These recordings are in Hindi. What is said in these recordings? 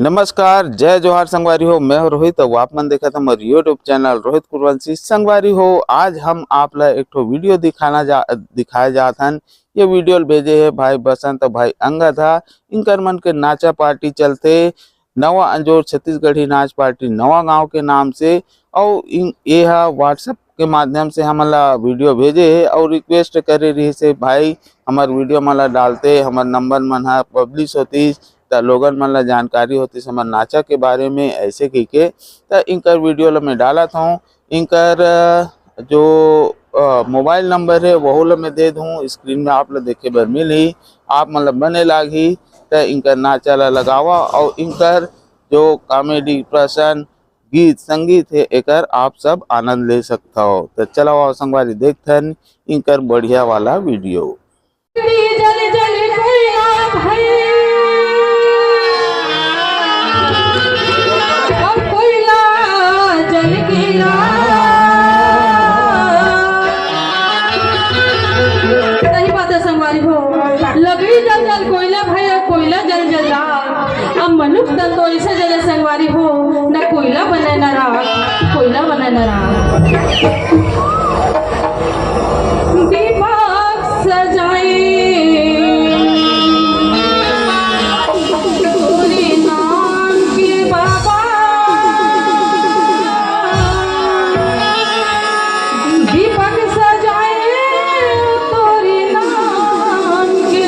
नमस्कार, जय जोहार संगवारी हो। मैं हूं रोहित और आप मन देखा था हमारे यूट्यूब चैनल रोहित कुरवंशी संगवारी हो। आज हम आप ला एक ठो वीडियो दिखाया जात हन। ये वीडियो भेजे है भाई बसंत और भाई अंगद था। इनकर मन के नाचा पार्टी चलते नवा अंजोर छत्तीसगढ़ी नाच पार्टी नवा गांव के नाम से। और ये व्हाट्सएप के माध्यम से हमला वीडियो भेजे है और रिक्वेस्ट करे रही से भाई हमार वीडियो मला डालते हमार नंबर मन पब्लिश होती त लोगन मन ला जानकारी होती हमार नाचा के बारे में ऐसे कही के त इनकर वीडियो ला मैं डालत हूँ। इनकर जो मोबाइल नंबर है वह ला मैं दे दूँ, स्क्रीन में आप ला देखे बर मिली। आप मतलब बने लागी त इनकर नाचा ला लगावा और इनकर जो कॉमेडी प्रसन्न गीत संगीत है एकर आप सब आनंद ले सकता हो। तो चलो संगवारी देखथन इनकर बढ़िया वाला वीडियो। लगड़ी जल जल कोयला भैया कोयला जल जल अब मनुष्य तन तो ऐसे जले संगवारी हो न कोयला बनाए न राख कोयला बनाए न राख। दीपक सजाए तोरे नाम के बाबा, दीपक सजाए तोरे नाम के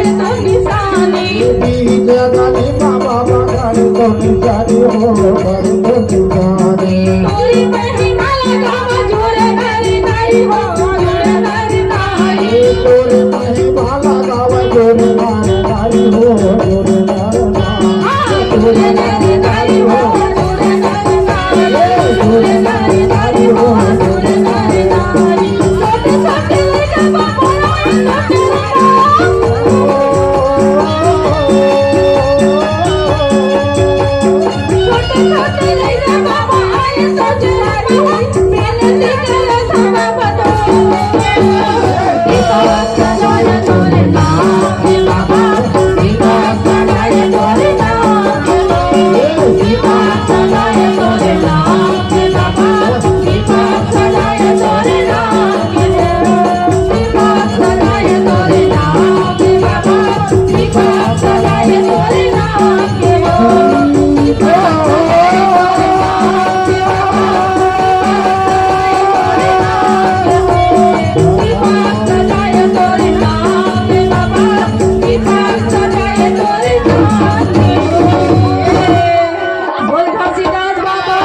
बगाड़े तो निशानी जगनी बाबा बगाड़े तो निशानी हो बगाड़े तो निशानी तोरी महिमा लगावा जोरे नारी नारी हो जोरे नारी नारी तोरे महिमा लगावा जोरे नारी नारी हो जोरे नारी नारी जोरे नारी नारी हो जोरे नारी नारी जोरे नारी नारी हो जोरे नारी नारी छोटे छोटे लइका बाबा छोटे छोटे लइका बाबा आए सोचे रानी मैंने देखा सारा बतो दीपा सजाए तोरे नाम हे बाबा दीपा सजाए तोरे नाम दीपा सजाए तोरे नाम हे बाबा दीपा सजाए तोरे नाम दीपा सजाए तोरे नाम हे बाबा दीपा सजाए तोरे नाम के दीपा सजाए तोरे नाम के बाबा दीपा सजाए तोरे नाम के बोल घसीदास बाबा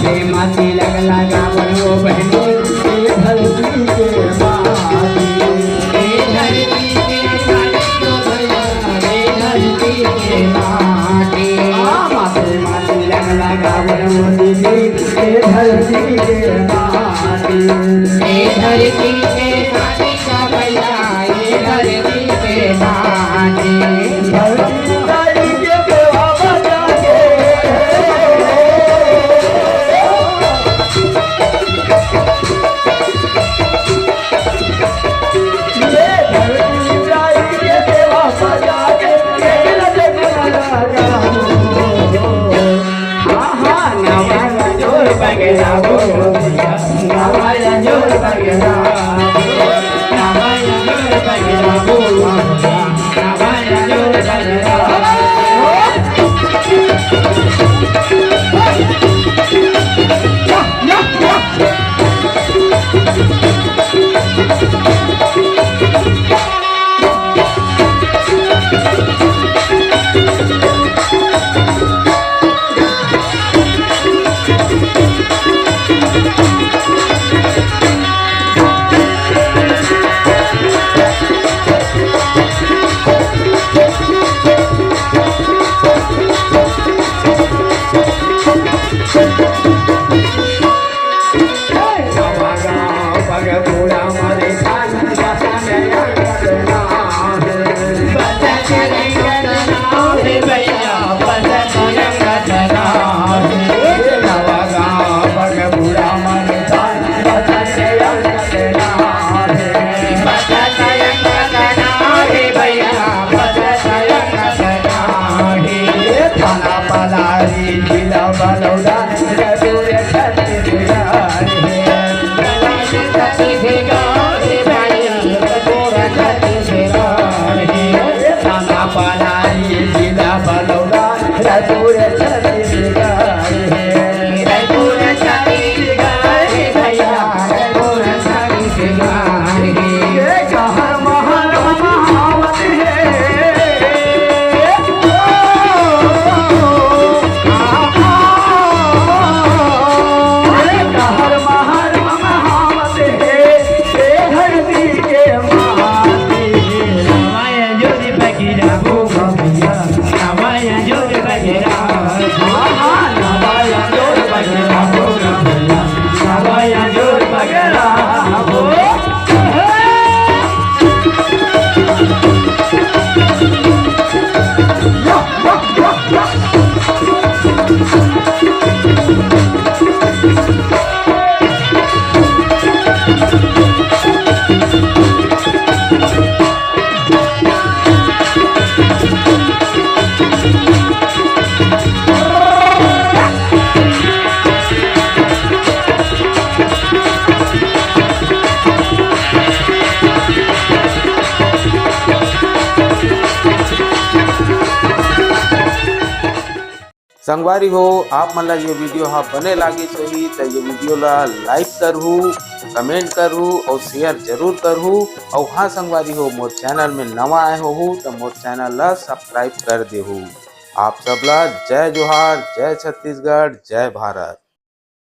की माटी लगला गावन वो बहनों धरती के माटी धरती के धरती के माटी माटी लगला गावन वो दीदी धरती के माटी धरती के माटी का भैया धरती के माटी धरती के देवा बजा के बलौदा रसूल छत्तीसगढ़ थाना पलाई जिला बलौदा रसूल छत्तीसगढ़ रसूल छत्तीसगढ़ भैया रसूल छत्तीसगढ़ कहर महल महावत है कहर महल महावत है धरती के माती हमारे जोड़ी बगिरा हो भैया हमारे जोड़ी बगिरा हमारे जोड़ी बगिरा हो भैया हमारे जोड़ी बगिरा हो संगवारी हो आप मन ला ये वीडियो हा बने लागिस होही तो ये वीडियो ला लाइक करहू, कमेंट करहू और शेयर जरूर करहू। और हाँ संगवारी हो मोर चैनल में नवा आए हो तो मोर चैनल ला सब्सक्राइब कर देहू। आप सबला जय जोहार, जय छत्तीसगढ़, जय भारत।